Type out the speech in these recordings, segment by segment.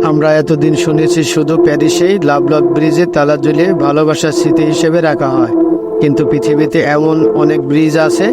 আমরা এতদিন শুনেছি শুধু প্যারিসেই লাভলক ব্রিজে তালা ঝুলিয়ে ভালোবাসার স্মৃতি হিসেবে রাখা হয়, কিন্তু পৃথিবীতে এমন অনেক ব্রিজ আছে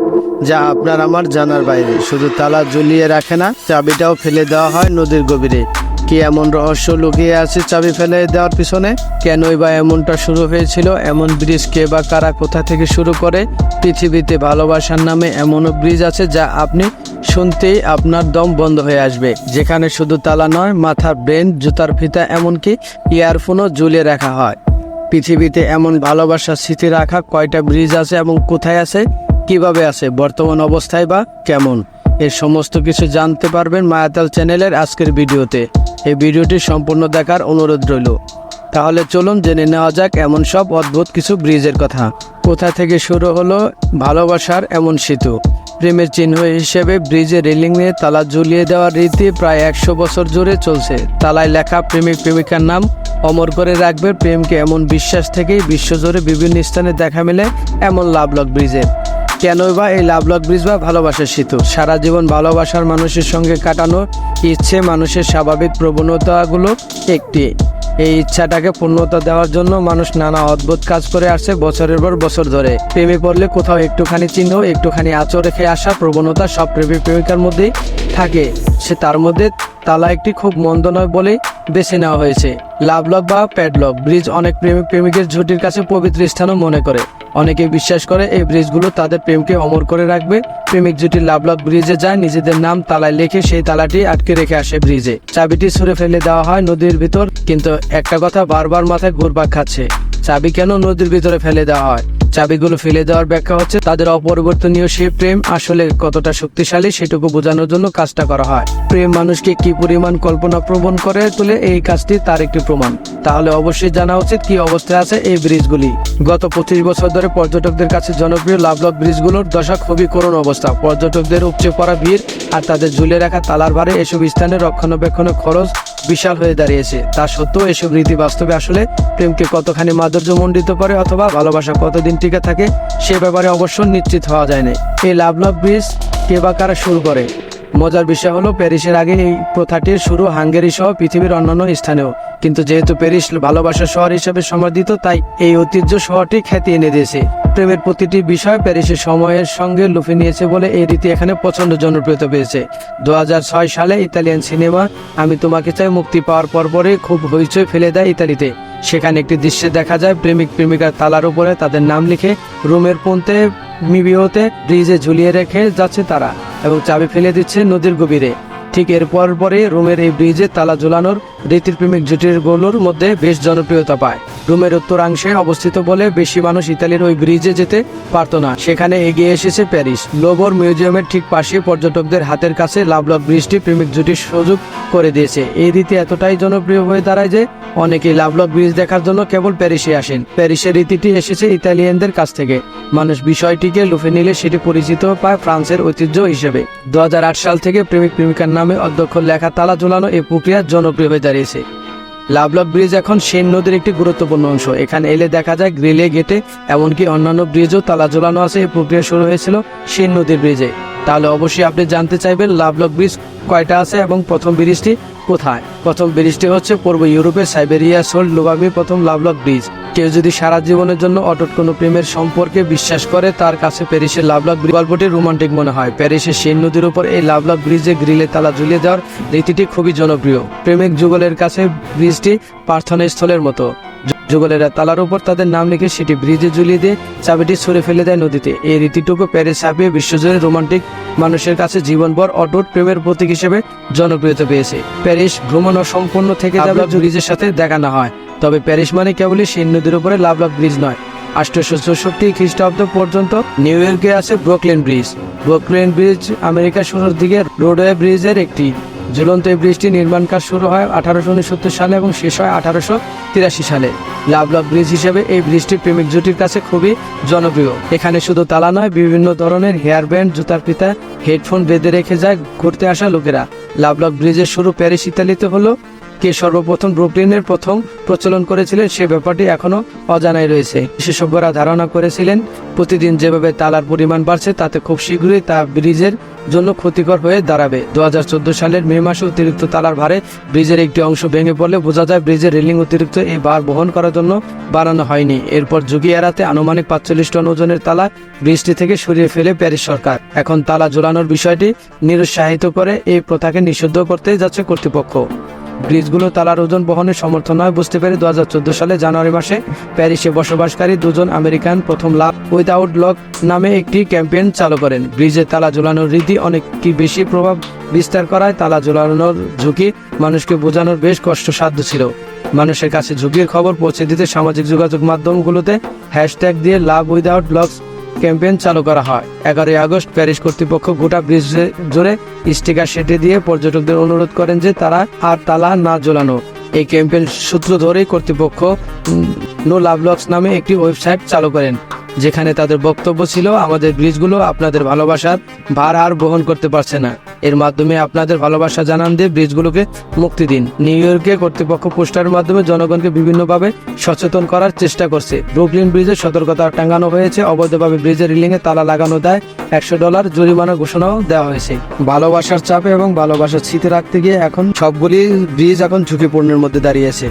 যা আপনার আমার জানার বাইরে। শুধু তালা ঝুলিয়ে রাখে না, চাবিটাও ফেলে দেওয়া হয় নদীর গভীরে। কি এমন রহস্য লুকিয়ে আছে চাবি ফেলে দেওয়ার পিছনে? কেনই বা এমনটা শুরু হয়েছিল? এমন ব্রিজ কে বা কারা কোথা থেকে শুরু করে? পৃথিবীতে ভালোবাসার নামে এমনও ব্রিজ আছে যা আপনি শুনতেই আপনার দম বন্ধ হয়ে আসবে, যেখানে শুধু তালা নয়, মাথার ব্রেন, জুতার ফিতা, এমনকি ইয়ারফোনও ঝুলিয়ে রাখা হয়। পৃথিবীতে এমন ভালোবাসার স্মৃতি রাখা কয়টা ব্রিজ আছে এবং কোথায় আছে, কিভাবে আছে, বর্তমান অবস্থায় বা কেমন? এর সমস্ত কিছু জানতে পারবেন মায়াতাল চ্যানেলের আজকের ভিডিওতে। এই ভিডিওটি সম্পূর্ণ দেখার অনুরোধ রইল। তাহলে চলুন জেনে নেওয়া যাক এমন সব অদ্ভুত কিছু ব্রিজের কথা। কোথা থেকে শুরু হলো ভালোবাসার এমন সেতু? প্রেমের চিহ্ন হিসেবে ব্রিজে রেলিং নিয়ে তালা ঝুলিয়ে দেওয়ার রীতি প্রায় 100 বছর জুড়ে চলছে। তালায় লেখা প্রেমিক প্রেমিকার নাম অমর করে রাখবে প্রেমকে, এমন বিশ্বাস থেকেই বিশ্বজুড়ে বিভিন্ন স্থানে দেখা মেলে এমন লাভলক ব্রিজের। কেনই বা এই লাভলক ব্রিজ বা ভালোবাসার সেতু? সারা জীবন ভালোবাসার মানুষের সঙ্গে কাটানোর ইচ্ছে মানুষের স্বাভাবিক প্রবণতাগুলো একটি। এই ইচ্ছাটাকে পূর্ণতা দেওয়ার জন্য মানুষ নানা অদ্ভুত কাজ করে আসছে বছরের পর বছর ধরে। প্রেমে পড়লে কোথাও একটুখানি চিহ্ন, একটুখানি আঁচড় রেখে আসা প্রবণতা সব প্রেমিক প্রেমিকার মধ্যেই থাকে। তার মধ্যে তালা একটি খুব মন্দ নয় বলে বেছে নেওয়া হয়েছে। লাভলক বা প্যাডলক ব্রিজ অনেক প্রেমিক প্রেমিকের জুটির কাছে পবিত্র স্থানও মনে করে। অনেকে বিশ্বাস করে এই ব্রিজগুলো তাদের প্রেমকে অমর করে রাখবে। প্রেমিক জুটি লাভলক ব্রিজে যায়, নিজেদের নাম তালায় লিখে সেই তালাটি আটকে রেখে আসে ব্রিজে। চাবিটি ছুঁড়ে ফেলে দেওয়া হয় নদীর ভিতর। কিন্তু একটা কথা বারবার মাথায় ঘুরপাক খাচ্ছে, চাবি কেন নদীর ভিতরে ফেলে দেওয়া হয়? চাবিগুলো ফেলে দেওয়ার ব্যাখ্যা হচ্ছে তাদের অপরিবর্তনীয় সেই প্রেম আসলে কতটা শক্তিশালী সেটুকু বোঝানোর জন্য কাজটা করা হয়। প্রেম মানুষকে কি পরিমাণ কল্পনা প্রবণ করে তোলে, এই কাজটি তার একটি প্রমাণ। তাহলে অবশ্যই জানা উচিত কি অবস্থায় আছে এই ব্রিজগুলি। গত 25 বছর ধরে পর্যটকদের কাছে জনপ্রিয় লাভলক ব্রিজগুলোর দশা খুবই করুণ অবস্থা। পর্যটকদের উপচে পড়া ভিড় আর তাদের ঝুলে রাখা তালার ভারে এসব স্থানের রক্ষণাবেক্ষণের খরচ বিশাল হয়ে দাঁড়িয়েছে। তা সত্ত্বেও এসব রীতি বাস্তবে আসলে প্রেমকে কতখানি মাধুর্যমণ্ডিত করে অথবা ভালোবাসা কতদিন টিকে থাকে সে ব্যাপারে অবশ্য নিশ্চিত হওয়া যায় না। এই লাভলক ব্রিজ কে বা কারা শুরু করে? মজার বিষয় হলো প্যারিসের আগে এই প্রথাটির শুরু হাঙ্গেরি সহ পৃথিবীর অন্যান্য স্থানেও। কিন্তু যেহেতু প্যারিস ভালোবাসার শহর হিসেবে সমাদিত, তাই এই ঐতিহ্য শহরটি খ্যাতি এনে দিয়েছে। প্রেমের প্রতিটি বিষয় প্যারিসের সময়ের সঙ্গে লুফে নিয়েছে বলে এই রীতি এখানে প্রচন্ড জনপ্রিয়তা পেয়েছে। 2006 সালে ইতালিয়ান সিনেমা আমি তোমাকে চাই মুক্তি পাওয়ার পরপরই খুব হইচই ফেলে দেয় ইতালিতে। সেখানে একটি দৃশ্যে দেখা যায় প্রেমিক প্রেমিকার তালার উপরে তাদের নাম লিখে রুমের পন্থে মিবিওতে ব্রিজে ঝুলিয়ে রেখে যাচ্ছে তারা এবং চাবি ফেলে দিচ্ছে নদীর গভীরে। ঠিক এরপর পরে রোমের এই ব্রিজে তালা ঝুলানোর রীতির প্রেমিক জুটিগুলোর মধ্যে বেশ জনপ্রিয়তা পায়। রোমের উত্তরাংশে অবস্থিত বলে বেশি মানুষ ইতালির ওই ব্রিজে যেতে পারত না। সেখানে এগিয়ে এসেছে প্যারিস। লোভর মিউজিয়ামের ঠিক পাশে পর্যটকদের হাতের কাছে লাভলক ব্রিজটি প্রেমিক জুটির সুযোগ করে দিয়েছে। এই রীতি এতটাই জনপ্রিয় হয়ে দাঁড়ায় যে অনেকেই লাভলক ব্রিজ দেখার জন্য কেবল প্যারিসে আসেন। প্যারিসের রীতিটি এসেছে ইতালিয়ানদের কাছ থেকে। মানুষ বিষয়টিকে লুফে নিলে সেটি পরিচিত পায় ফ্রান্সের ঐতিহ্য হিসেবে। 2008 সাল থেকে প্রেমিক প্রেমিকার নামে অধ্যক্ষ লেখা তালা ঝুলানো এই প্রক্রিয়া জনপ্রিয় হয়ে দাঁড়িয়েছে। লাভলক ব্রিজ এখন সেন নদীর একটি গুরুত্বপূর্ণ অংশ। এখানে এলে দেখা যায় গ্রিলে, গেটে, এমনকি অন্যান্য ব্রিজও তালা ঝুলানো আছে। এই প্রক্রিয়া শুরু হয়েছিল সেন নদীর ব্রিজে। তাহলে অবশ্যই আপনি জানতে চাইবেন লাভলক ব্রিজ কয়টা আছে এবং প্রথম ব্রিজটি কোথায়? প্রথম ব্রিজটি হচ্ছে পূর্ব ইউরোপের সাইবেরিয়া সোল্ট লুবামি প্রথম লাভলক ব্রিজ। কেউ যদি সারা জীবনের জন্য অটুট কোনো প্রেমের সম্পর্কে বিশ্বাস করে, তার কাছে প্যারিসের লাভলক গল্পটি রোমান্টিক মনে হয়। প্যারিসের সেন নদীর উপর এই লাভলক ব্রিজে গ্রিলে তালা ঝুলিয়ে দেওয়ার রীতিটি খুবই জনপ্রিয়। প্রেমিক যুগলের কাছে ব্রিজটি প্রার্থনা স্থলের মতো। যুগলেরা তালার উপর তাদের নাম লিখে সেটি ব্রিজে ঝুলিয়ে দিয়ে চাবিটি ছুঁড়ে ফেলে দেয় নদীতে। এই রীতিটুকু প্যারিস ছাপিয়ে বিশ্বজুড়ে রোমান্টিক মানুষের কাছে জীবনভর অটুট প্রেমের প্রতীক হিসেবে জনপ্রিয়তা পেয়েছে। প্যারিস ভ্রমণ সম্পূর্ণ থেকে লাভলক ব্রিজের সাথে দেখা না হয়, তবে প্যারিস মানে কেবলই সেন নদীর উপরে লাভলক ব্রিজ নয়। 1864 খ্রিস্টাব্দ পর্যন্ত নিউ ইয়র্কে আছে ব্রুকলিন ব্রিজ। ব্রুকলিন ব্রিজ আমেরিকার শুরুর দিকে রোডওয়ে ব্রিজের একটি ঝুলন্ত। এই ব্রিজটি নির্মাণ কাজ শুরু হয় 1869 সালে এবং শেষ হয় 1883 সালে। লাভলক ব্রিজ হিসেবে এই ব্রিজটি প্রেমিক জুটির কাছে খুবই জনপ্রিয়। এখানে শুধু তালা নয়, বিভিন্ন ধরনের হেয়ার ব্যান্ড, জুতার ফিতা, হেডফোন বেঁধে রেখে যায় ঘুরতে আসা লোকেরা। লাভলক ব্রিজের শুরু প্যারিস ইতালিতে হলো। কে সর্বপ্রথম ব্রুকলিনের প্রথম প্রচলন করেছিলেন সে ব্যাপারটি এখনো অজানাই রয়েছে। বিশেষজ্ঞরা ধারণা করেছিলেন প্রতিদিন যেভাবে তালার পরিমাণ বাড়ছে তাতে খুব শীঘ্রই তা ব্রিজের জন্য ক্ষতিকর হয়ে দাঁড়াবে। 2014 সালের মে মাসে অতিরিক্ত তালার ভারে ব্রিজের একটি অংশ ভেঙে পড়লে বোঝা যায় ব্রিজের রেলিং অতিরিক্ত এই ভার বহন করার জন্য বানানো হয়নি। এরপর ঝুঁকি এড়াতে আনুমানিক 45 টন ওজনের তালা ব্রিজটি থেকে সরিয়ে ফেলে প্যারিস সরকার। এখন তালা ঝোলানোর বিষয়টি নিরুৎসাহিত করে এই প্রথাকে নিষিদ্ধ করতে যাচ্ছে কর্তৃপক্ষ। ব্রিজগুলো তালার ওজন বহনের সমর্থন নয় বুঝতে পেরে 2014 সালে জানুয়ারি মাসে প্যারিসে বসবাসকারী দুজন আমেরিকান প্রথম লাভ উইদাউট লক নামে একটি ক্যাম্পেইন চালু করেন। ব্রিজে তালা ঝোলানোর রীতি অনেকটি বেশি প্রভাব বিস্তার করায় তালা ঝোলানোর ঝুঁকি মানুষকে বোঝানোর বেশ কষ্টসাধ্য ছিল। মানুষের কাছে ঝুঁকির খবর পৌঁছে দিতে সামাজিক যোগাযোগ মাধ্যমগুলোতে হ্যাশট্যাগ দিয়ে লাভ উইদাউট লকস ক্যাম্পেইন চালু করা হয়। 11 আগস্ট প্যারিস কর্তৃপক্ষ গোটা ব্রিজ জুড়ে স্টিকার সেটে দিয়ে পর্যটকদের অনুরোধ করেন যে তারা আর তালা না ঝোলানো। এই ক্যাম্পেইন সূত্র ধরেই কর্তৃপক্ষ নো লাভ লকস নামে একটি ওয়েবসাইট চালু করেন, যেখানে তাদের বক্তব্য ছিল, আমাদের ব্রিজগুলো আপনাদের ভালোবাসার ভার আর বহন করতে পারছে না। এর মাধ্যমে আপনাদের ভালোবাসা জানান দিয়ে ব্রিজগুলোকে মুক্তি দিন। নিউ ইয়র্কে কর্তৃপক্ষ পোস্টারের মাধ্যমে জনগণকে বিভিন্নভাবে সচেতন করার চেষ্টা করছে। ব্রুকলিন ব্রিজে সতর্কতা টাঙানো হয়েছে। অবৈধভাবে ব্রিজের রিলিংয়ে তালা লাগানো দেয় $100 জরিমানা ঘোষণাও দেওয়া হয়েছে। ভালোবাসার চাপে এবং ভালোবাসার স্মৃতি রাখতে গিয়ে এখন সবগুলি ব্রিজ এখন ঝুঁকিপূর্ণের মধ্যে দাঁড়িয়েছে।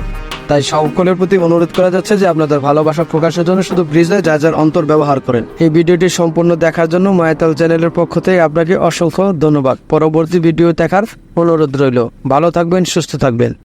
তাই সকলের প্রতি অনুরোধ করা যাচ্ছে যে আপনাদের ভালোবাসা প্রকাশের জন্য শুধু ব্রিজে যা যার অন্তর ব্যবহার করেন। এই ভিডিওটি সম্পূর্ণ দেখার জন্য মায়াতাল চ্যানেলের পক্ষ থেকে আপনাকে অসংখ্য ধন্যবাদ। পরবর্তী ভিডিও দেখার অনুরোধ রইল। ভালো থাকবেন, সুস্থ থাকবেন।